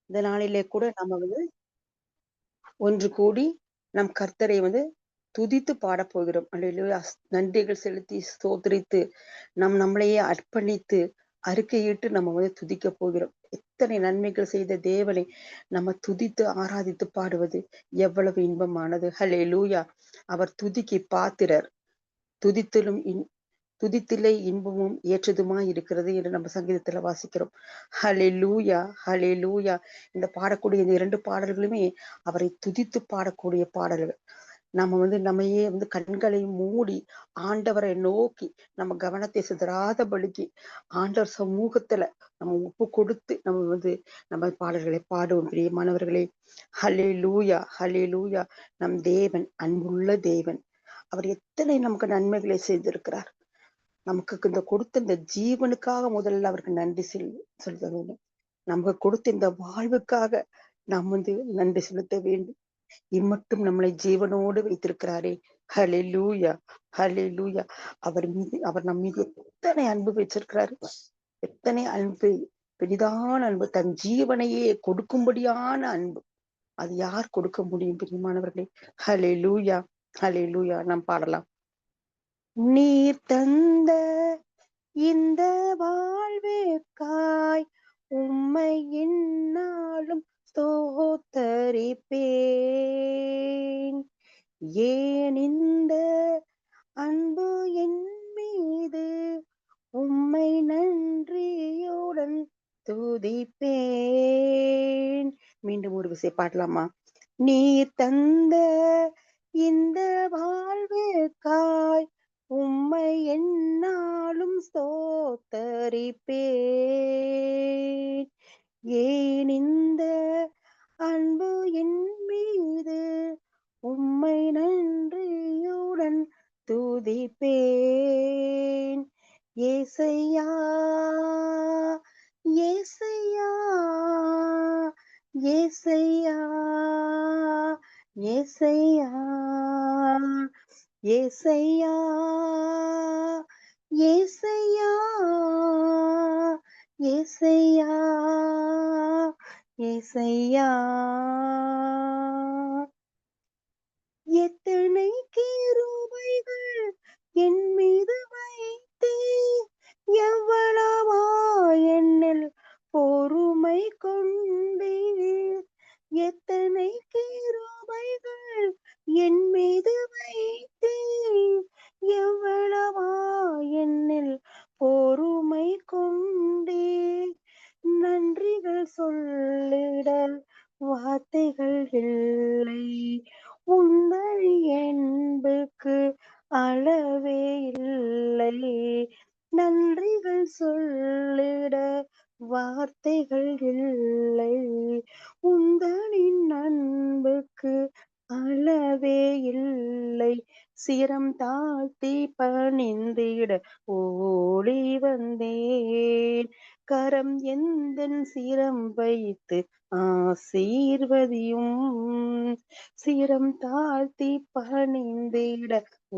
இந்த நாளிலே கூட நம்ம வந்து ஒன்று கூடி நம் கர்த்தரை வந்து துதித்து பாடப் போகிறோம். அல்லேலூயா! நன்றிகள் செலுத்தி ஸ்தோத்திரித்து நம்மளையே அர்ப்பணித்து அறிக்கையிட்டு நம்ம வந்து துதிக்கப் போகிறோம். எத்தனை நன்மைகள் செய்த தேவனை நம்ம துதித்து ஆராதித்து பாடுவது எவ்வளவு இன்பமானது. ஹல்லேலூயா! அவர் துதிக்கு பாத்திரர். துதித்திலும் துதித்திலே இன்பமும் ஏற்றதுமாய் இருக்கிறது என்று நம்ம சங்கீதத்துல வாசிக்கிறோம். ஹல்லேலூயா! ஹல்லேலூயா! இந்த பாடக்கூடிய இந்த 2 பாடல்களுமே அவரை துதித்து பாடக்கூடிய பாடல்கள். நம்ம வந்து நம்மையே வந்து கண்களை மூடி ஆண்டவரை நோக்கி நம்ம கவனத்தை சிதறாதபடிக்கு ஆண்டவர் சமூகத்துல நம்ம ஒப்பு கொடுத்து நம்ம பாடல்களை பாடுவோம் பிரியமானவர்களே. ஹல்லேலூயா! ஹல்லேலூயா! நம் தேவன் அன்புள்ள தேவன். அவர் எத்தனை நமக்கு நன்மைகளை செய்திருக்கிறார். நமக்கு இந்த கொடுத்த இந்த ஜீவனுக்காக முதல்ல அவருக்கு நன்றி செலுத்த வேண்டும். நமக்கு கொடுத்த இந்த வாழ்வுக்காக நாம் வந்து நன்றி செலுத்த வேண்டும். இம்மட்டும் நம்மளை ஜீவனோடு வைத்திருக்கிறாரே. ஹல்லேலூயா! ஹல்லேலூயா! அவர் நம் மீது எத்தனை அன்பு வச்சிருக்கிறாரு. எத்தனை அன்பு, பெரிதான அன்பு, தன் ஜீவனையே கொடுக்கும்படியான அன்பு. அது யார் கொடுக்க முடியும் பிரியமானவர்களே? ஹல்லேலூயா! ஹல்லேலூயா! நாம் பாடலாம். நீர் தந்த இந்த வாழ்வுக்காய் உம்மை எந்நாளும் ஸ்தோத்தரிப்பேன். ஏன் இந்த அன்பு என் மீது உம்மை நன்றியுடன் துதிப்பேன். மீண்டும் ஒரு விசை பாடலாமா? நீர் தந்த இந்த வாழ்வுக்காய் உம்மை எந்நாளும் ஸ்தோத்தரிப்பேன். ஏன் இந்த அன்பு என் மீது உம்மை நன்றியுடன் துதிப்பேன். ஏசையா, ஏசையா, ஏசையா, ஏசையா, ஏசையா, ஏசையா, ஏசையா, ஏசையா. எத்தனை கிருபைகள் என் மீது வைத்தீர், எவ்வளவா என்னில் பொறுமை கொண்டீர். எத்தனை கிருபைகள் என் மீது வைத்தீர், எவ்வளவா என்னில் பொறுமை கொண்டீர். நன்றிகள் சொல்லிட வார்த்தைகள் இல்லை, உங்கள் என்புக்கு அளவே இல்லை. நன்றிகள் சொல்லிட வார்த்தைகள் இல்லை, உங்களின் அன்புக்கு அளவே இல்லை. சிரம் தாழ்த்தி பணிந்திட ஓடி வந்தேன், கரம் எந்தன் சிரம் வைத்து ஆசீர்வதியும். சிரம் தாழ்த்தி பணிந்திட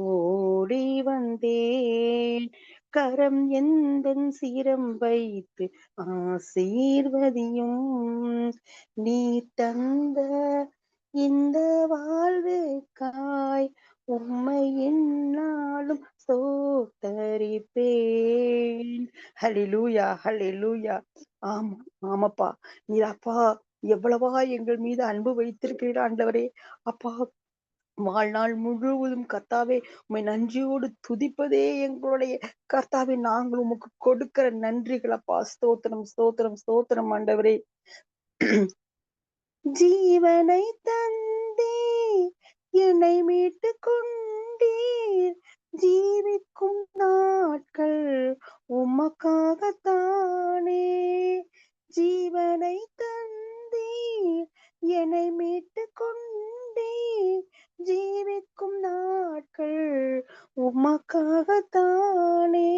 ஓடி வந்தேன், கரம் எந்தன் சிரம் வைத்து ஆசீர்வதியும். நீ தந்த இந்த வாழ்வுக்காய் உம்மை எந்நாளும் ஸ்தோத்தரிப்பேன். ஹல்லேலூயா! ஹல்லேலூயா! ஆமா, ஆமாப்பா. நீர் அப்பா எவ்வளவா எங்கள் மீது அன்பு வைத்திருக்கிறீர் ஆண்டவரே. அப்பா, வாழ்நாள் முழுவதும் கர்த்தாவே உம்மை நன்றியோடு துதிப்பதே எங்களுடைய கர்த்தாவே நாங்கள் உமக்கு கொடுக்கிற நன்றிகள் அப்பா. ஸ்தோத்திரம், ஸ்தோத்திரம், ஸ்தோத்திரம் ஆண்டவரே. ஜீவனை தந்தீர், என்னை மீட்டுக் கொண்டீர். ஜீவிக்கும் நாட்கள் உமக்காகத்தானே. ஜீவனை தந்தீர், என்னை மீட்டுக் கொண்டீர். ஜீவிக்கும் நாட்கள் உமக்காகத்தானே.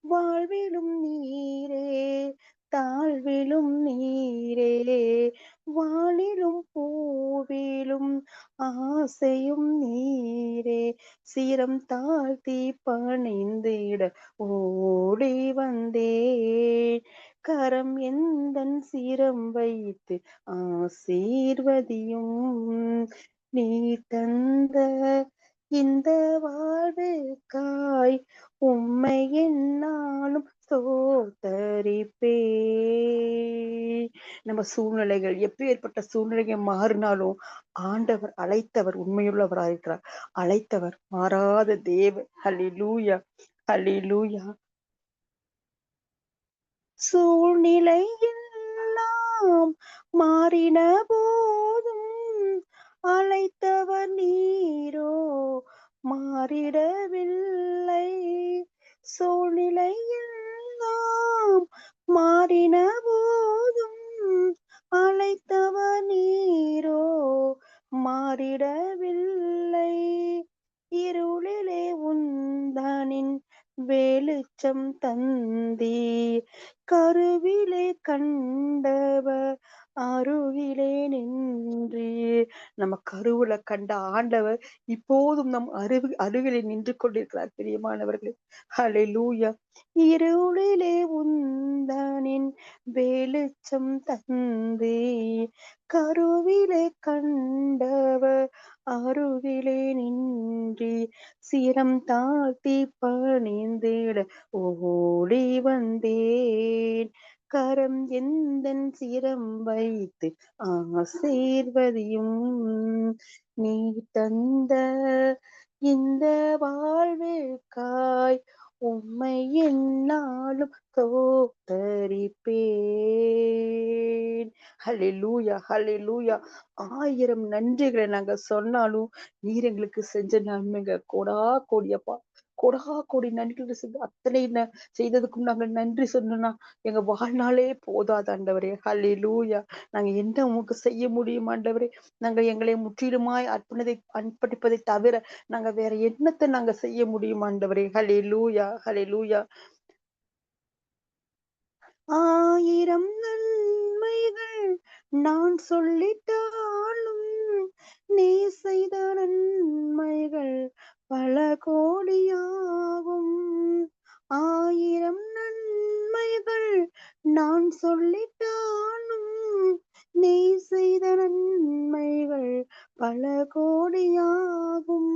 வாழ்விலும் நீரே, தாழ்விலும் நீரே, வானிலும் பூவிலும் ஆசையும் நீரே. சிரம் தாழ்த்தி பணிந்திட ஓடி வந்தேன், கரம் எந்தன் சிரம் வைத்து ஆசீர்வதியும். நீ தந்த இந்த வாழ்வுக்காய் உம்மை என்னாலும் ஸ்தோத்தரிப்பே. நம்ம சூழ்நிலைகள் எப்பேற்பட்ட சூழ்நிலைகள் மாறினாலும் ஆண்டவர் அழைத்தவர் உண்மையுள்ளவராக இருக்கிறார். அழைத்தவர் மாறாத தேவன். ஹல்லேலூயா, ஹல்லேலூயா. சூழ்நிலை எல்லாம் மாறின போதும் அழைத்தவர் நீரோ மாறிடவில்லை. சூழ்நிலை எல்லாம் மாறின போதும் அழைத்தவர் நீரோ மாறிடவில்லை. இருளிலே உந்தனின் வெளிச்சம் தந்தீர். கருவிலே கண்டவர் அருகிலே நின்றீர். நம்ம கருவுல கண்ட ஆண்டவர் இப்போதும் நம் அருகிலே நின்று கொண்டிருக்கிறார். பிரியமானவர்களே, ஹல்லேலூயா. இருளிலே உந்தனின் வெளிச்சம் தந்தீர். கருவிலே கண்டவர் அருகிலே நின்றி சிரம் தாழ்த்தி பணிந்திட ஓடி வந்தேன். கரம் எந்தன் சிரம் வைத்து ஆசீர்வதியும். நீ தந்த இந்த வாழ்வுக்காய் உம்மை என்னாலும் ஸ்தோத்தரிப்பேன். ஹல்லேலூயா, ஹல்லேலூயா. 1000 நன்றிகளை நாங்க சொன்னாலும் நீர் எங்களுக்கு செஞ்ச நன்மைங்க கோடா கோடியப்பா. கோடா கோடி நன்றிகள் செஞ்ச அத்தனை செய்ததுக்கும் நாங்க நன்றி சொன்னோம்னா எங்க வாழ்நாளே போதாது ஆண்டவரே. ஹல்லேலூயா. நாங்க என்ன உமக்கு செய்ய முடியும் ஆண்டவரே? நாங்க எங்களை முற்றிலுமாய் அர்ப்பணிப்பதை தவிர நாங்க வேற என்னத்தை நாங்க செய்ய முடியும் ஆண்டவரே? ஹல்லேலூயா, ஹல்லேலூயா. 1000 நன்மைகள் நான் சொல்லிட்டாலும் நீ செய்த நன்மைகள் பல கோடியாகும். 1000 நன்மைகள் நான் சொல்லிட்டாலும் நீ செய்த நன்மைகள் பல கோடியாகும்.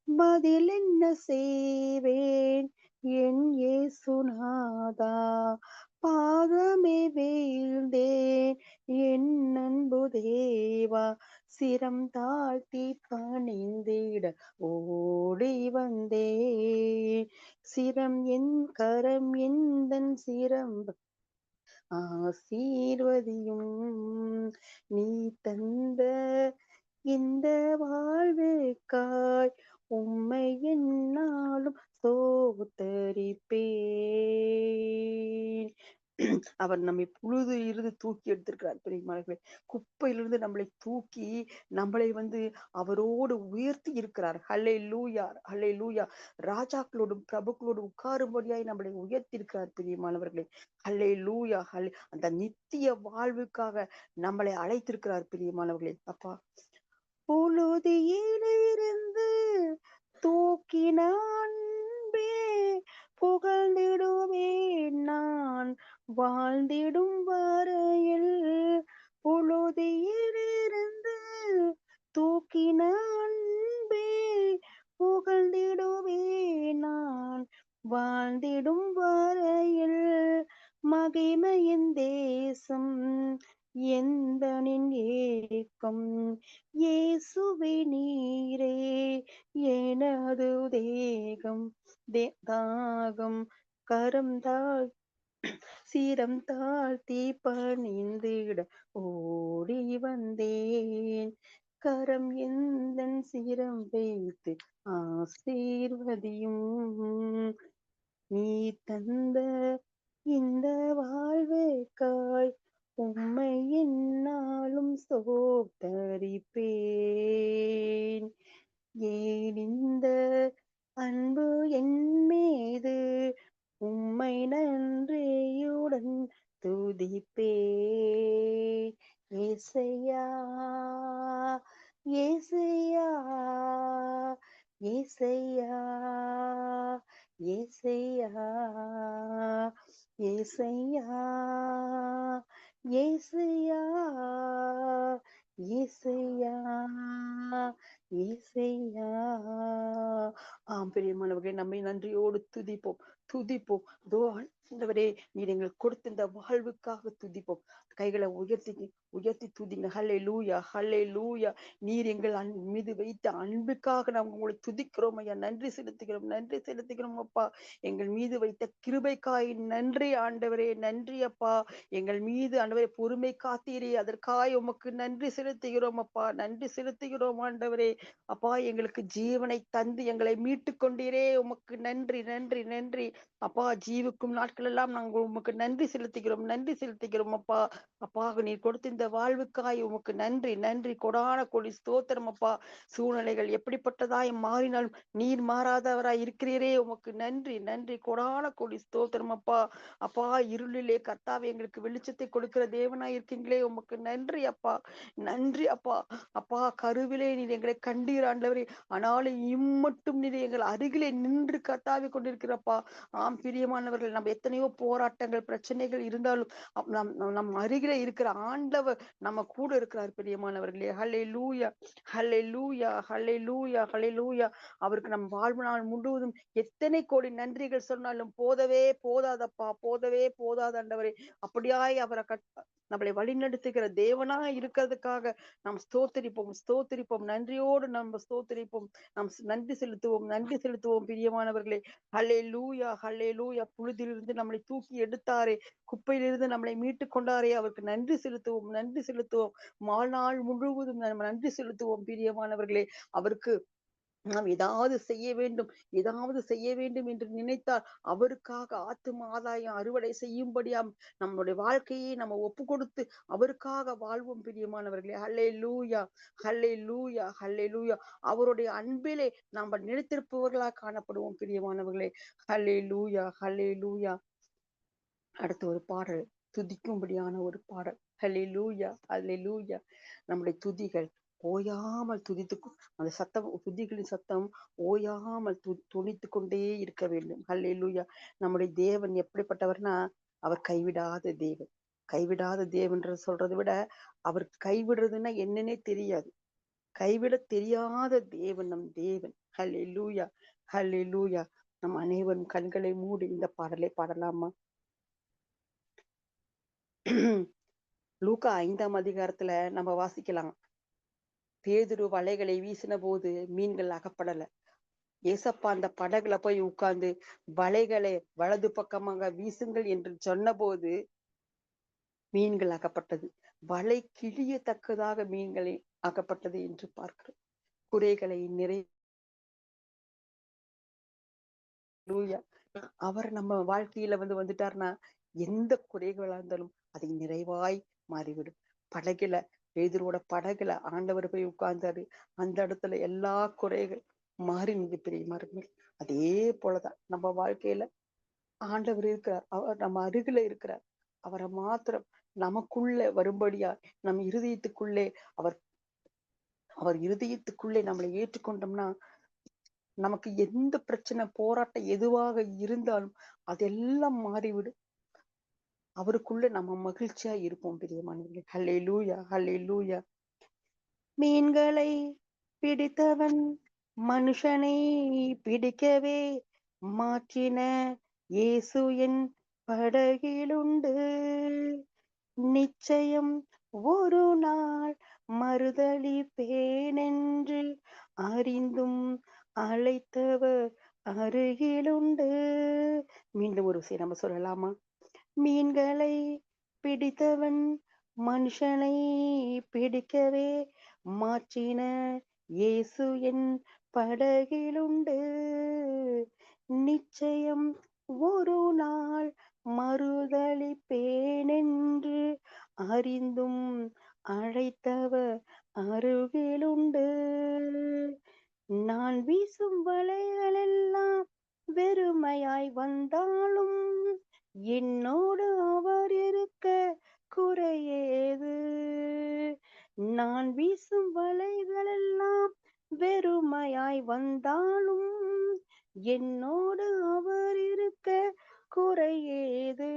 பதில் என்ன செய்வேன் என் இயேசுநாதா? பாதமே வீழ்ந்தேன் என் அன்பு தேவா. சிரம் தாழ்த்தி பணிந்திட ஓடி வந்தேன். கரம் எந்தன் சிரம் ஆசீர்வதியும். நீ தந்த இந்த வாழ்வுக்காய் உம்மை என்னாலும் ஸ்தோத்தரிப்பேன். அவர் நம்மை புழுது இருந்து தூக்கி எடுத்திருக்கிறார். பிரியமானவர்களே, குப்பையிலிருந்து நம்மளை தூக்கி நம்மளை அவரோடு உயர்த்தி இருக்கிறார். ஹல்லேலூயா, ஹல்லேலூயா. ராஜாக்களோடும் பிரபுக்களோடும் உட்காரும்படியாய் நம்மளை உயர்த்தி இருக்கிறார். பிரியமானவர்களே, ஹல்லேலூயா. அந்த நித்திய வாழ்வுக்காக நம்மளை அழைத்திருக்கிறார். பிரியமானவர்களே, அப்பா புழுதியிலிருந்து தூக்கின அன்பே புகழ்ந்திடுவேன் நான் வாழ்ந்திடும் வரையில். புழுதியிலிருந்து தூக்கின அன்பே புகழ்ந்திடுவேன் நான் வாழ்ந்திடும் வரையில். மகிமையின் தேசம் எந்தனின் ஏக்கம் இயேசுவே நீரே எனது தாகம். கரம் சிரம் தாழ்த்தி பணிந்திட ஓடி வந்தேன். கரம் எந்தன் சிரம் வைத்து ஆசீர்வதியும். நீ தந்த இந்த வாழ்வுக்காய் உம்மை என்னாலும் ஸ்தோத்தரிப்பேன். ஏன் இந்த அன்பு என் மீது உம்மை நன்றியுடன் துதிப்பேன். ஏசையா, ஏசையா, ஏசையா, ஏசையா ஏசையா ஏசையா ஏசையா ஏசையா. பிரியமானவர்களே, நம்மை நன்றியோடு துதிப்போம் துதிப்போம். தோ ஆண்டவரே, நீர் எங்களுக்கு கொடுத்த இந்த வாழ்வுக்காக துதிப்போம். கைகளை உயர்த்தி உயர்த்தி துதிங்க. ஹல்லேலூயா ஹல்லேலூயா. நீர் எங்கள் மீது வைத்த அன்புக்காக நாம் உங்களை துதிக்கிறோம் ஐயா. நன்றி செலுத்துகிறோம் நன்றி செலுத்துகிறோம் அப்பா. எங்கள் மீது வைத்த கிருபைக்காய் நன்றி ஆண்டவரே. நன்றி அப்பா. எங்கள் மீது ஆண்டவரே பொறுமை காத்தீரே, அதற்காய் உமக்கு நன்றி செலுத்துகிறோம் அப்பா. நன்றி செலுத்துகிறோம் ஆண்டவரே. அப்பா, எங்களுக்கு ஜீவனை தந்து எங்களை மீட்டு கொண்டீரே, உமக்கு நன்றி நன்றி நன்றி அப்பா. ஜீவுக்கும் நாட்கள் எல்லாம் நாங்கள் உமக்கு நன்றி செலுத்துகிறோம் நன்றி செலுத்துகிறோம் அப்பா. அப்பா, நீர் கொடுத்த இந்த வாழ்வுக்காய் உமக்கு நன்றி நன்றி. கொடான கொடி ஸ்தோத்திரம் அப்பா. சூழ்நிலைகள் எப்படிப்பட்டதாய் மாறினாலும் நீர் மாறாதவராய் இருக்கிறீரே, உமக்கு நன்றி நன்றி. கொடான கொடி ஸ்தோத்திரம் அப்பா. அப்பா, இருளிலே கர்த்தாவே எங்களுக்கு வெளிச்சத்தை கொடுக்கிற தேவனாய் இருக்கீங்களே, உமக்கு நன்றி அப்பா. நன்றி அப்பா. அப்பா, கருவிலே நீர் எங்களை கண்டீர் ஆண்டவரே. ஆனாலும் இம்மட்டும் நீர் எங்கள் அருகிலே நின்று கர்த்தாவே கொண்டிருக்கிறப்பா. பிரியமானவர்கள், நம்ம எத்தனையோ போராட்டங்கள் பிரச்சனைகள் இருந்தாலும் நம் அருகில இருக்கிற ஆண்டவர் நம்ம கூட இருக்கிறார் பிரியமானவர்களே. ஹல்லேலூயா ஹல்லேலூயா ஹல்லேலூயா ஹல்லேலூயா. அவருக்கு நம் வாழ்வு நாள் முழுவதும் எத்தனை கோடி நன்றிகள் சொன்னாலும் போதவே போதாதப்பா, போதவே போதாது ஆண்டவரே. அப்படியாய் அவரை நம்மளை வழிநடத்துகிற தேவனா இருக்கிறதுக்காக நாம் ஸ்தோத்திரிப்போம் ஸ்தோத்திரிப்போம். நன்றியோடு நம்ம ஸ்தோத்திரிப்போம். நாம் நன்றி செலுத்துவோம் நன்றி செலுத்துவோம் பிரியமானவர்களே. ஹல்லேலூயா ஹல்லேலூயா. புழுதியிலிருந்து நம்மளை தூக்கி எடுத்தாரே, குப்பையிலிருந்து நம்மளை மீட்டு கொண்டாரே, அவருக்கு நன்றி செலுத்துவோம் நன்றி செலுத்துவோம். வாழ்நாள் முழுவதும் நம்ம நன்றி செலுத்துவோம் பிரியமானவர்களே. அவருக்கு நாம் ஏதாவது செய்ய வேண்டும் என்று நினைத்தால் அவருக்காக ஆத்தும ஆதாயம் அறுவடை செய்யும்படியாம் நம்மளுடைய வாழ்க்கையை நம்ம ஒப்பு கொடுத்து அவருக்காக வாழ்வோம் பிரியமானவர்களே. ஹல்லேலூயா ஹல்லேலூயா ஹல்லேலூயா. அவருடைய அன்பிலே நாம் நிலைத்திருப்பவர்களாக காணப்படுவோம் பிரியமானவர்களே. ஹல்லேலூயா ஹல்லேலூயா. அடுத்த ஒரு பாடல், துதிக்கும்படியான ஒரு பாடல். ஹல்லேலூயா ஹல்லேலூயா. நம்முடைய துதிகள் ஓயாமல் அந்த சத்தம், துதிகளின் சத்தம் ஓயாமல் துணித்து கொண்டே இருக்க வேண்டும். ஹல்லேலூயா. நம்முடைய தேவன் எப்படிப்பட்டவர்னா, அவர் கைவிடாத தேவன். கைவிடாத தேவன் சொல்றதை விட, அவர் கைவிடுறதுன்னா என்னன்னே தெரியாது. கைவிட தெரியாத தேவன் நம் தேவன். ஹல்லேலூயா ஹல்லேலூயா. நம் அனைவரும் கண்களை மூடி இந்த பாடலை பாடலாமா? லூக்கா 5ஆம் அதிகாரத்துல நம்ம வாசிக்கலாம். பேதுரு வலைகளை வீசின போது மீன்கள் அகப்படல. ஏசப்பா அந்த படகுல போய் உட்கார்ந்து வலைகளை வலது பக்கமாக வீசுங்கள் என்று சொன்ன போது மீன்கள் அகப்பட்டது. வலை கிழியத்தக்கதாக மீன்களை அகப்பட்டது என்று பார்க்கிறோம். குறைகளை அவர் நம்ம வாழ்க்கையில வந்துட்டாருன்னா எந்த குறைகளா இருந்தாலும் அதை நிறைவாய் மாறிவிடும். படகுல, பேதுருவோட படகுல ஆண்டவர் போய் உட்கார்ந்தாரு. அந்த இடத்துல எல்லா குறைகள் மாறினது பிரியமா இருக்கு. அதே போலதான் நம்ம வாழ்க்கையில ஆண்டவர் இருக்கிறார். அவர் நம்ம அருகில இருக்கிறார். அவரை மாத்திரம் நமக்குள்ள வரும்படியா நம் இருதயத்துக்குள்ளே அவர் இருதயத்துக்குள்ளே நம்மளை ஏற்றுக்கொண்டோம்னா நமக்கு எந்த பிரச்சனை போராட்டம் எதுவாக இருந்தாலும் அதெல்லாம் மாறிவிடும். அவருக்குள்ள நம்ம மகிழ்ச்சியா இருப்போம் பிரியமானவர்களே. ஹல்லேலூயா ஹல்லேலூயா. மீன்களை பிடித்தவன் மனுஷனை பிடிக்கவே மாற்றின இயேசு என் படகிலுண்டு. நிச்சயம் ஒரு நாள் மறுதலிப்பேனென்று அறிந்தும் அழைத்தவர் அருகிலுண்டு. மீண்டும் ஒரு விஷயம் நம்ம சொல்லலாமா? மீன்களை பிடித்தவன் மனுஷனை பிடிக்கவே மாற்றின இயேசு என் படகிலுண்டு. நிச்சயம் ஒரு நாள் மறுதலிப்பேனென்று அறிந்தும் அழைத்தவர் அருகிலுண்டு. நான் வீசும் வலைகளெல்லாம் வெறுமையாய் வந்தாலும் என்னோடு அவர் இருக்க குறையேது. நான் வீசும் வலைகளெல்லாம் வெறுமையாய் வந்தாலும் என்னோடு அவர் இருக்க குறையேது.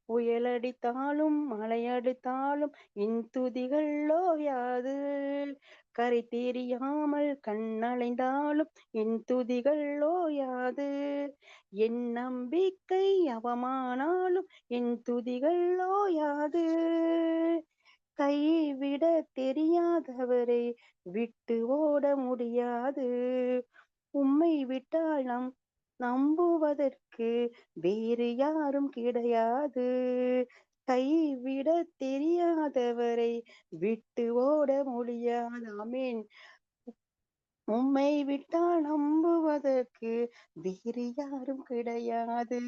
புயலடித்தாலும் மழையடித்தாலும் என் துதிகள் ஓயாது. கரை தெரியாமல் கண்ணடைந்தாலும் என் துதிகள் ஓயாது. என் நம்பிக்கை அவமானாலும் என் துதிகள் ஓயாது. கைவிட தெரியாதவரை விட்டு ஓட முடியாது. உம்மை விட்டால் நம்புவதற்கு வேறு யாரும் கிடையாது. கைவிட தெரியாதவரை விட்டு ஓட முடியாது. ஆமென். உம்மை விட்டால் நம்புவதற்கு வேறு யாரும் கிடையாது.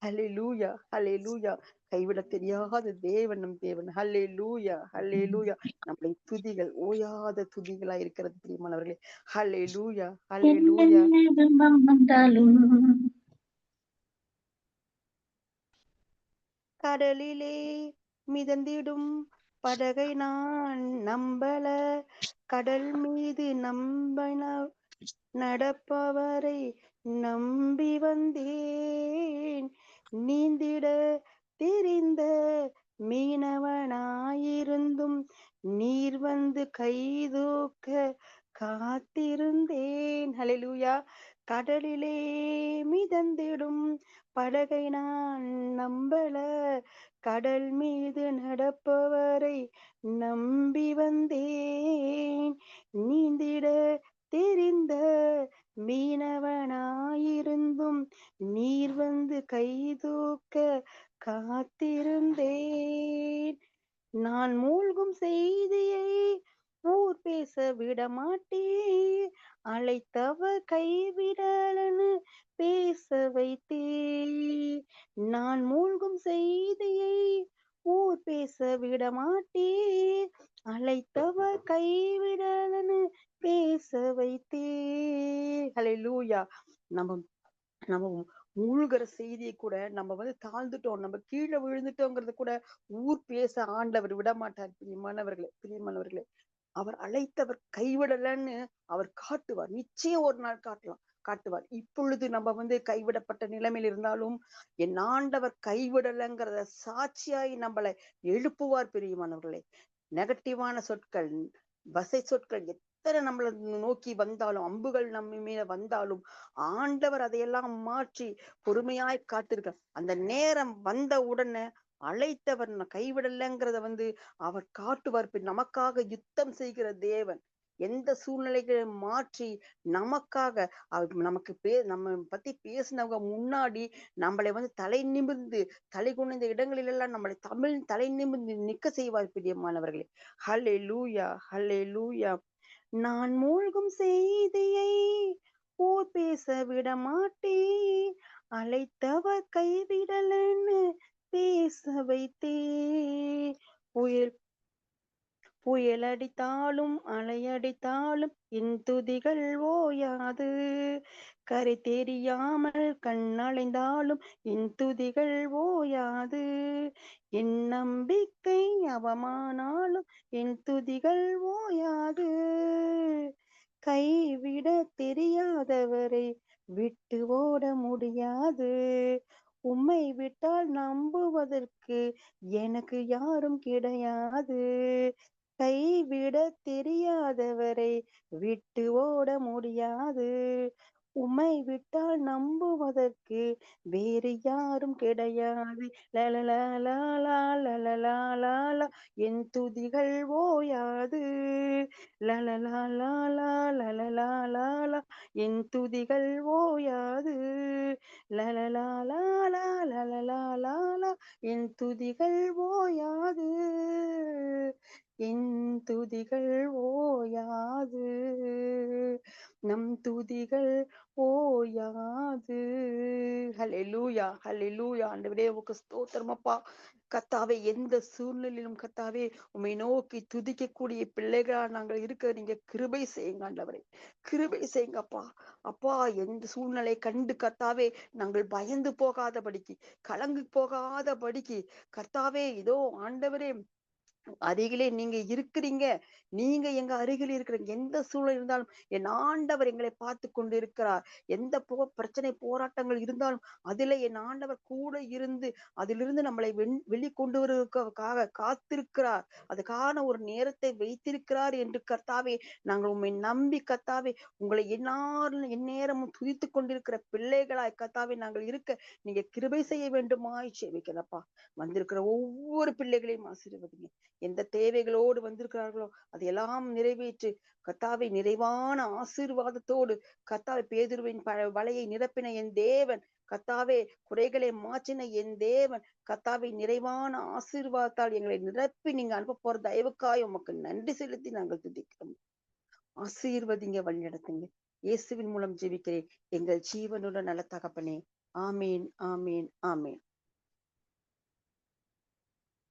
ஹல்லேலூயா, ஹல்லேலூயா. கைவிட தெரியாத தேவன் நம் தேவன். ஹல்லேலூயா, ஹல்லேலூயா. நம்முடைய துதிகள் ஓயாத துதிகளா இருக்கிறது பிரியமானவர்களே. ஹல்லேலூயா, ஹல்லேலூயா. வந்தாலும் கடலிலே மிதந்திடும் படகை நான் நம்பல. கடல் மீது நடப்பவரை நம்பி வந்தேன். நீந்திட தெரிந்த மீனவனாயிருந்தும் நீர் வந்து கைதூக்க காத்திருந்தேன். ஹல்லேலூயா. கடலிலே மிதந்திடும் படகை நான் நம்பல. கடல் மீது நடப்பவரை நம்பி வந்தேன். நீந்திட தெரிந்த மீனவனாயிருந்தும் நீர் வந்து கைதூக்க காத்திருந்தேன். நான் மூழ்கும் செய்தியை ஊர் பேச விட மாட்டேன். அழைத்தவர் கைவிடலன்னு பேச வைத்தேன். நான் மூழ்கும் செய்தியை ஊர் பேச விட மாட்டேன். அழைத்தவர் கைவிடலன்னு பேச வைத்தேன். ஹல்லேலூயா. நம்ம நம்ம மூழ்கிற செய்தியை கூட நம்ம வந்து தாழ்ந்துட்டோம், நம்ம கீழே விழுந்துட்டோங்கிறத கூட ஊர் பேச ஆண்டவர் விட மாட்டார். பிரியமானவர்களே, அவர் அழைத்தவர் கைவிடலன்னு அவர் காட்டுவார். நிச்சயம் ஒரு நாள் காட்டுவார். இப்பொழுது நம்ம வந்து கைவிடப்பட்ட நிலைமையில் இருந்தாலும் என் ஆண்டவர் கைவிடலைங்கிறத சாட்சியாய் நம்மளை எழுப்புவார். பிரியமானவர்களே, நெகட்டிவான சொற்கள், வசை சொற்கள் எத்தனை நம்மளை நோக்கி வந்தாலும், அம்புகள் நம்ம மேல வந்தாலும் ஆண்டவர் அதையெல்லாம் மாற்றி பொறுமையாய் காத்திருக்க. அந்த நேரம் வந்த உடனே அழைத்தவர் கைவிடலைங்கிறத வந்து அவர் காட்டுவார். நமக்காக யுத்தம் செய்கிற தேவன். எந்த சூழ்நிலைகளை மாற்றி நமக்காக நமக்கு நம்ம பத்தி பேசினவங்க முன்னாடி நம்மளை வந்து தலை நிமிர்ந்து தலை குனிந்த இடங்களில் எல்லாம் நம்மளை தலை நிமிர்ந்து நிக்க செய்வார். பிரியமானவர்களே, ஹல்லேலூயா, ஹல்லேலூயா. நான் மூழ்கும் செய்தியை ஊர் பேச விட மாட்டேன். அழைத்தவர் கைவிடலன்னு பேச வைத்தேன். புயலடித்தாலும் அலையடித்தாலும் என் துதிகள் ஓயாது. கரை தெரியாமல் கண்ணடைந்தாலும் என் துதிகள் ஓயாது. என் நம்பிக்கை அவமானாலும் என் துதிகள் ஓயாது. கைவிட தெரியாதவரை விட்டு ஓட முடியாது. உம்மை விட்டால் நம்புவதற்கு எனக்கு யாரும் கிடையாது. கைவிட தெரியாதவரை விட்டு ஓட முடியாது. உம்மை விட்டால் நம்புவதற்கு வேறு யாரும் கிடையாது. லலலலலலலலலலா, என் துதிகள் ஓயாது. லலலலலலலலலா, என் துதிகள் ஓயாது. லலலலலலலலலா, என் துதிகள் ஓயாது. என் துதிகள் ஓயாது. நம் துதிகள் ஓயாது. ஹல்லேலூயா, ஹல்லேலூயா. ஆண்டவரே உமக்கு ஸ்தோத்திரம் அப்பா. கர்த்தாவே, எந்த சூழ்நிலையிலும் கர்த்தாவே உம்மை நோக்கி துதிக்கக்கூடிய பிள்ளைகளா நாங்கள் இருக்க நீங்க கிருபை செய்யுங்க ஆண்டவரே. கிருபை செய்யுங்க அப்பா. அப்பா, எந்த சூழ்நிலை கண்டு கர்த்தாவே நாங்கள் பயந்து போகாதபடிக்கு, கலங்கு போகாதபடிக்கு கர்த்தாவே, இதோ ஆண்டவரே அருகிலே நீங்க இருக்கிறீங்க. நீங்க எங்க அருகில் இருக்கிற எந்த சூழல் இருந்தாலும், என் ஆண்டவர் எங்களை பார்த்துக் கொண்டிருக்கிறார். எந்த பிரச்சனை, போராட்டங்கள் இருந்தாலும், அதிலே என் ஆண்டவர் கூட இருந்து, அதிலிருந்து நம்மளை வெளிக்கொண்டு வருவதற்காக காத்திருக்கிறார். அதுக்கான ஒரு நேரத்தை வைத்திருக்கிறார் என்று கர்த்தாவே, நாங்கள் உம்மை நம்பி கர்த்தாவே, உங்களை எந்நேரமும் துதித்துக் கொண்டிருக்கிற பிள்ளைகளாய் கர்த்தாவே நாங்கள் இருக்க, நீங்க கிருபை செய்ய வேண்டுமாய் ஜெபிக்கிறேன்ப்பா. வந்திருக்கிற ஒவ்வொரு பிள்ளைகளையும் ஆசீர்வதிங்க. எந்த தேவைகளோடு வந்திருக்கிறார்களோ அதையெல்லாம் நிறைவேற்றி கர்த்தாவே நிறைவான ஆசீர்வாதத்தோடு கர்த்தாவே பேதுருவின் வலையை நிரப்பின என் தேவன், கர்த்தாவே குறைகளை மாற்றின என் தேவன், கர்த்தாவே நிறைவான ஆசீர்வாதத்தால் எங்களை நிரப்பி நீங்க அனுப்ப போற தயவுக்காய் உமக்கு நன்றி செலுத்தி நாங்கள் துதிக்கிறோம். ஆசீர்வதிங்க, வழிநடத்துங்க. இயேசுவின் மூலம் ஜெபிக்கிறேன் எங்கள் ஜீவனுள்ள நல்ல தகப்பனே. ஆமேன், ஆமேன், ஆமேன்.